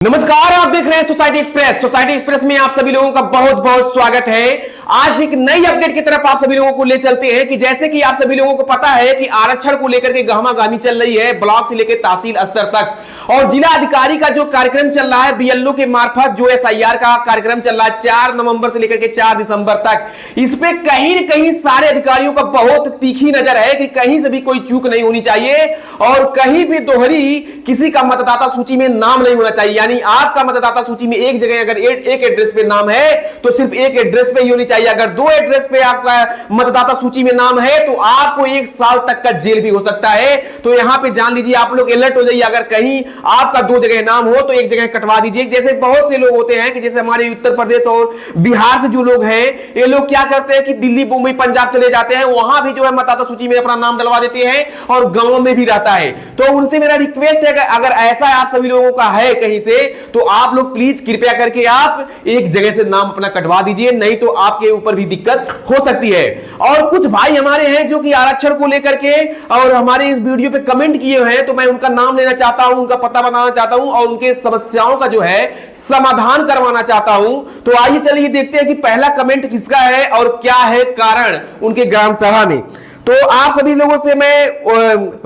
नमस्कार, आप देख रहे हैं सोसाइटी एक्सप्रेस। सोसाइटी एक्सप्रेस में आप सभी लोगों का बहुत बहुत स्वागत है। आज एक नई अपडेट की तरफ आप सभी लोगों को ले चलते हैं कि जैसे कि आप सभी लोगों को पता है कि आरक्षण को लेकर के गहमागहमी चल रही है ब्लॉक से लेकर तहसील स्तर तक, और जिला अधिकारी का जो कार्यक्रम चल रहा है बीएलओ के मार्फत जो एसआईआर का कार्यक्रम चल रहा है 4 नवंबर से लेकर के 4 दिसंबर तक, इस पे कहीं न कहीं सारे अधिकारियों का बहुत तीखी नजर है कि कहीं से भी कोई चूक नहीं होनी चाहिए और कहीं भी दोहरी किसी का मतदाता सूची में नाम नहीं होना चाहिए। यानी आपका मतदाता सूची में एक जगह अगर एक एड्रेस पे नाम है तो सिर्फ एक एड्रेस पे ही होनी चाहिए। अगर 2 एड्रेस पे आपका मतदाता सूची में नाम है तो आपको 1 साल तक का जेल भी हो सकता है। तो यहां पे जान लीजिए, आप लोग अलर्ट हो जाइए। अगर कहीं आपका 2 जगह नाम हो तो एक जगह कटवा दीजिए। जैसे बहुत से लोग होते हैं कि जैसे हमारे उत्तर प्रदेश और बिहार से जो लोग हैं, ये लोग क्या करते हैं कि दिल्ली, मुंबई, पंजाब चले जाते हैं, वहां भी जो है मतदाता सूची में अपना नाम डलवा देते हैं और गांव में भी रहता है। तो उनसे मेरा रिक्वेस्ट है कि अगर ऐसा आप सभी लोगों का है कहीं से, तो आप लोग प्लीज कृपया करके आप एक जगह से नाम अपना कटवा दीजिए, नहीं तो आपके ऊपर भी दिक्कत हो सकती है। और कुछ भाई हमारे हैं जो कि आरक्षण को लेकर के और हमारे इस वीडियो पे कमेंट किए हैं, तो मैं उनका नाम लेना चाहता हूं, उनका पता बताना चाहता हूं और उनके समस्याओं का जो है समाधान करवाना चाहता हूं। तो आइए चलिए देखते हैं कि पहला कमेंट किसका है और क्या है कारण उनके ग्राम सभा में। तो आप सभी लोगों से मैं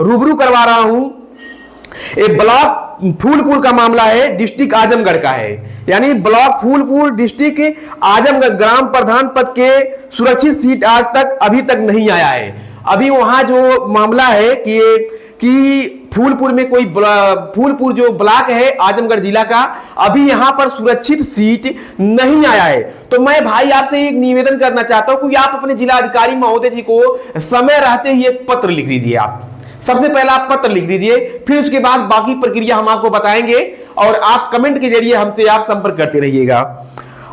रूबरू करवा रहा हूं। एक ब्लॉक फूलपुर का मामला है, डिस्ट्रिक्ट आजमगढ़ का है। यानी ब्लॉक फूलपुर डिस्ट्रिक्ट आजमगढ़ ग्राम प्रधान पद के सुरक्षित सीट आज तक अभी तक नहीं आया है। अभी वहां जो मामला है कि फूलपुर में कोई फूलपुर जो ब्लॉक है आजमगढ़ जिला का, अभी यहां पर सुरक्षित सीट नहीं आया है। तो मैं भाई आपसे एक निवेदन करना चाहता हूं कि आप अपने जिला अधिकारी महोदय जी को समय रहते ही एक पत्र लिख दीजिए। आप सबसे पहला आप पत्र लिख दीजिए, फिर उसके बाद बाकी प्रक्रिया हम आपको बताएंगे और आप कमेंट के जरिए हमसे आप संपर्क करते रहिएगा।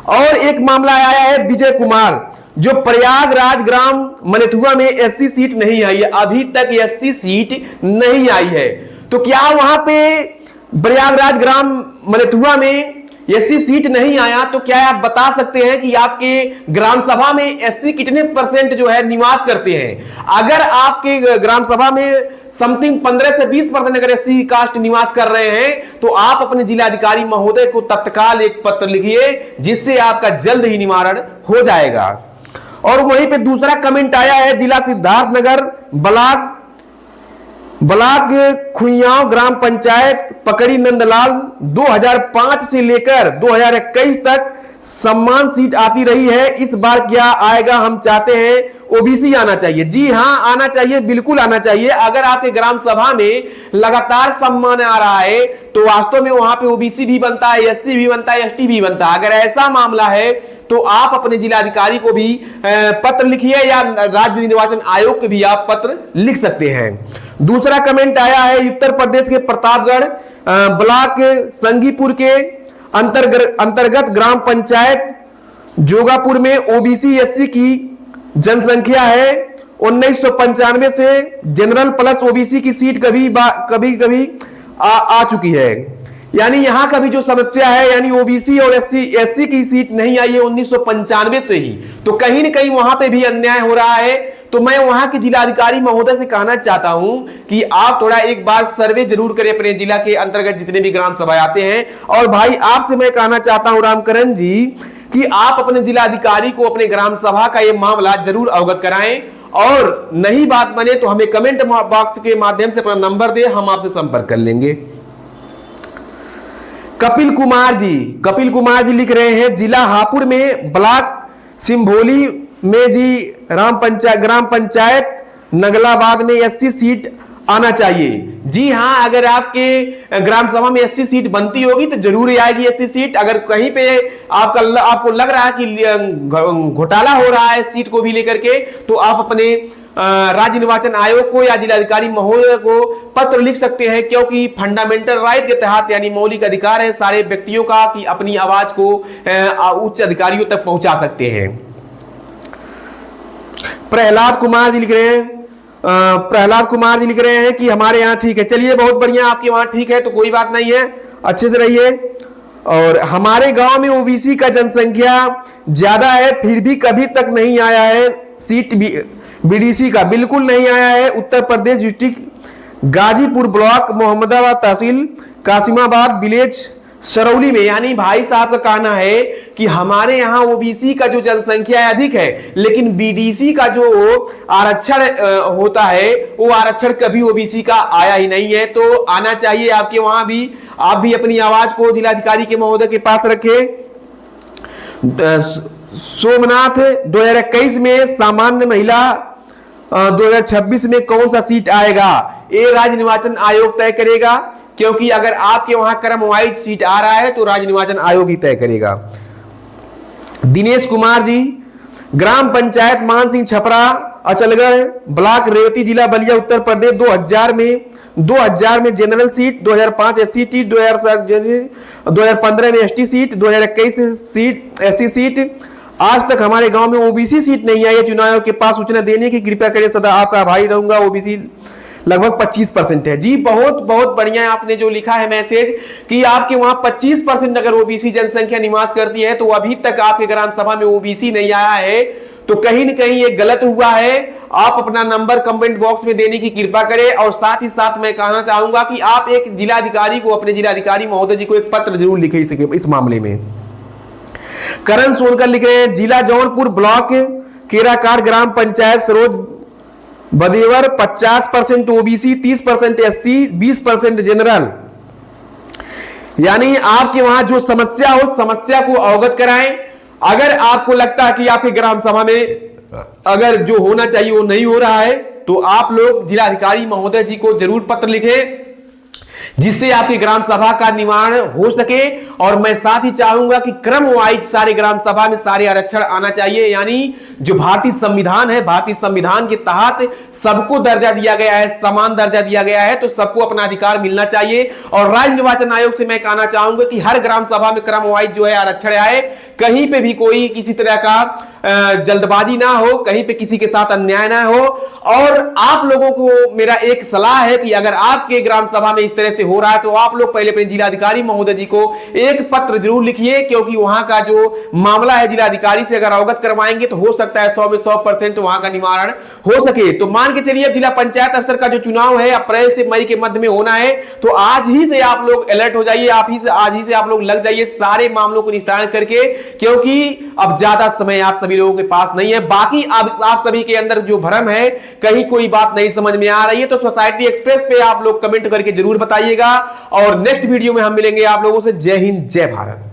और एक मामला आया है विजय कुमार, जो प्रयागराज ग्राम मलेथुआ में एससी सीट नहीं आई है, अभी तक एससी सीट नहीं आई है। तो क्या वहां पे प्रयागराज ग्राम मलेथुआ में एससी सीट नहीं आया, तो क्या आप बता सकते हैं कि आपके ग्राम सभा में एससी कितने % जो है निवास करते हैं? अगर आपके ग्राम सभा में समथिंग 15 से 20% अगर एससी कास्ट निवास कर रहे हैं, तो आप अपने जिलाधिकारी महोदय को तत्काल एक पत्र लिखिए, जिससे आपका जल्द ही निवारण हो जाएगा। और वहीं पे दूसरा कमेंट आया है जिला सिद्धार्थनगर ब्लॉक खुइयाव ग्राम पंचायत पकड़ी नंदलाल 2005 से लेकर 2021 तक सम्मान सीट आती रही है, इस बार क्या आएगा? हम चाहते हैं ओबीसी आना चाहिए। जी हां, आना चाहिए, बिल्कुल आना चाहिए। अगर आपके ग्राम सभा में लगातार सम्मान आ रहा है तो वास्तव में वहां पे ओबीसी भी बनता है, एससी भी बनता है, एसटी भी बनता है। अगर ऐसा मामला है तो आप अपने जिलाधिकारी को भी पत्र लिखिए या राज्य निर्वाचन आयोग को भी आप पत्र लिख सकते हैं। दूसरा कमेंट आया है उत्तर प्रदेश के प्रतापगढ़ ब्लॉक संगीपुर के अंतर्गत ग्राम पंचायत जोगापुर में ओबीसी एससी की जनसंख्या है। 1995 से जनरल प्लस ओबीसी की सीट कभी आ चुकी है। यानी यहां का भी जो समस्या है, यानी ओबीसी और एससी की सीट नहीं आई है 1995 से ही, तो कहीं ना कहीं वहां पे भी अन्याय हो रहा है। तो मैं वहां के जिलाधिकारी महोदय से कहना चाहता हूं कि आप थोड़ा एक बार सर्वे जरूर करें अपने जिला के अंतर्गत जितने भी ग्राम सभा आते हैं। और भाई आपसे मैं कहना चाहता हूं रामकरण जी कि आप अपने जिलाधिकारी को अपने ग्राम सभा का ये मामला जरूर अवगत कराएं, और नहीं बात बने तो हमें कमेंट बॉक्स के माध्यम से अपना नंबर दे, हम आपसे संपर्क कर लेंगे। कपिल कुमार जी लिख रहे हैं जिला हापुड़ में ब्लॉक सिंभोली में जी ग्राम पंचायत नगलाबाद में एससी सीट आना चाहिए। जी हां, अगर आपके ग्राम सभा में एससी सीट बनती होगी तो जरूर आएगी एससी सीट। अगर कहीं पे आपको लग रहा है कि घोटाला हो रहा है सीट को भी लेकर के, तो आप अपने राज्य निर्वाचन आयोग को या जिलाधिकारी महोदय को पत्र लिख सकते हैं, क्योंकि फंडामेंटल राइट के तहत यानी मौलिक अधिकार है सारे व्यक्तियों का कि अपनी आवाज को उच्च अधिकारियों तक पहुंचा सकते हैं। प्रहलाद कुमार जी लिख रहे हैं कि हमारे यहाँ ठीक है। चलिए, बहुत बढ़िया, आपके वहां ठीक है तो कोई बात नहीं है, अच्छे से रहिए। और हमारे गांव में ओबीसी का जनसंख्या ज्यादा है, फिर भी कभी तक नहीं आया है सीट बीडीसी का, बिल्कुल नहीं आया है। उत्तर प्रदेश डिस्ट्रिक्ट गाजीपुर ब्लॉक मोहम्मदाबाद तहसील कासिमाबाद विलेज सरौली में, यानी भाई साहब का कहना है कि हमारे यहां ओबीसी का जो जनसंख्या अधिक है, लेकिन बीडीसी का जो आरक्षण होता है वो आरक्षण कभी ओबीसी का आया ही नहीं है। तो आना चाहिए आपके वहां भी। आप भी अपनी आवाज को जिलाधिकारी के महोदय के पास रखें। सोमनाथ 2021 में सामान्य महिला 2026 में कौन सा सीट आएगा, ये राज्य निर्वाचन आयोग तय करेगा, क्योंकि अगर आपके वहां क्रम वाइज सीट आ रहा है तो राज्य निर्वाचन आयोग ही तय करेगा। दिनेश कुमार जी, ग्राम पंचायत मान सिंह छपरा अचलगढ़ ब्लॉक रेवती जिला बलिया उत्तर प्रदेश 2000 में जनरल सीट, 2005 एससी सीट, 2015 में ST seat, 2021 seat SC seat. आज तक हमारे गांव में ओबीसी सीट नहीं आई है। चुनाव आयोग के पास सूचना देने की कृपया करें, सदा आपका भाई रहूंगा। ओबीसी लगभग 25% है। जी बहुत बहुत बढ़िया आपने जो लिखा है मैसेज कि आपके वहां 25% अगर ओबीसी जनसंख्या निवास करती है तो अभी तक आपके ग्राम सभा में ओबीसी नहीं आया है, तो कहीं न कहीं ये गलत हुआ है। आप अपना नंबर कमेंट बॉक्स में देने की कृपा करें। और साथ ही साथ मैं कहना चाहूंगा कि आप एक जिलाधिकारी को, अपने जिलाधिकारी महोदय जी को एक पत्र जरूर लिखे इस मामले में। करण सोनकर लिख रहे हैं, जिला जौनपुर ब्लॉक केराकार ग्राम panchayat Saroj Badevar 50% OBC, 30% SC, 20% general. यानी आपके वहां जो समस्या हो, समस्या को अवगत कराएं। अगर आपको लगता है कि आपके ग्राम सभा में अगर जो होना चाहिए वो नहीं हो रहा है, तो आप लोग जिलाधिकारी महोदय जी को जरूर पत्र लिखें, जिससे आपकी ग्राम सभा का निवारण हो सके। और मैं साथ ही चाहूंगा कि क्रम वाइज सारे ग्राम सभा में सारे आरक्षण आना चाहिए। यानी जो भारतीय संविधान है, भारतीय संविधान के तहत सबको दर्जा दिया गया है, समान दर्जा दिया गया है, तो सबको अपना अधिकार मिलना चाहिए। और राज्य निर्वाचन आयोग से मैं कहना चाहूंगा कि हर ग्राम सभा में क्रम वाइज जो है आरक्षण आए, कहीं पे भी कोई किसी तरह का जल्दबाजी ना हो, कहीं पे किसी के साथ अन्याय ना हो। और आप लोगों को मेरा एक सलाह है कि अगर आपके ग्राम सभा में इस तरह से हो रहा है तो आप लोग पहले अपने जिलाधिकारी महोदय जी को एक पत्र जरूर लिखिए, क्योंकि वहां का जो मामला है जिलाधिकारी से अगर अवगत करवाएंगे तो हो सकता है 100 में 100% वहां का निवारण हो सके। तो मान के चलिए अब जिला पंचायत स्तर का जो चुनाव है अप्रैल से मई के मध्य में होना है, तो आज ही से आप लोग अलर्ट हो जाइए, आज ही से आप लोग लग जाइए सारे मामलों को निस्तारण करके, क्योंकि अब ज्यादा समय आप सभी लोगों के पास नहीं है। बाकी आप सभी के अंदर जो भ्रम है, कहीं कोई बात नहीं समझ में आ रही है, तो सोसाइटी एक्सप्रेस पे आप लोग कमेंट करके जरूर बताइएगा। और नेक्स्ट वीडियो में हम मिलेंगे आप लोगों से। जय हिंद, जय भारत।